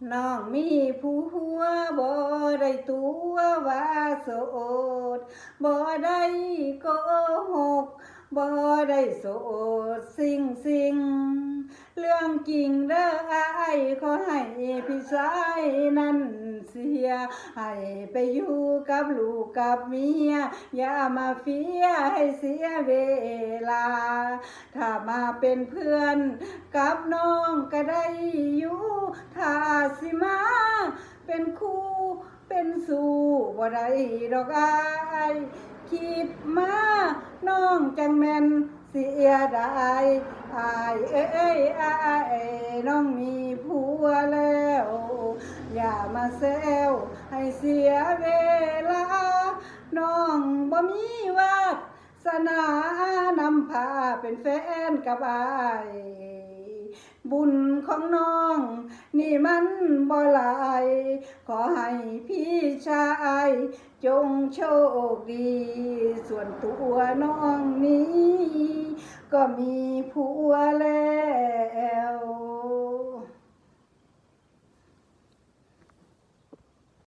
น้องมีผัวบ่ได้ตัวว่าโสดบ่ได้โกหกบ่ได้โสดสิ่งเรื่องจริงเด้ออ้ายขอให้พี่ชายนั้นเสียให้ไปอยู่กับลูกกับเมียอย่ามาเฟียให้เสียเวลาถ้ามาเป็นเพื่อนกับน้องก็ได้อยู่ถ้าสิมาเป็นคู่เป็นสู่บ่ได้ดอกอ้ายคิดมาน้องจังแม่นเสียดายอายเอ้ยอายน้องมีผัวแล้วอย่ามาแซวให้เสียเวลาน้องบ่มีวาสนานำพาเป็นแฟนกับอายบุญของน้องนี่มันบ่หลายขอให้พี่ชายจงโชคดีส่วนตัวน้องนี้ก็มีผัวแล้ว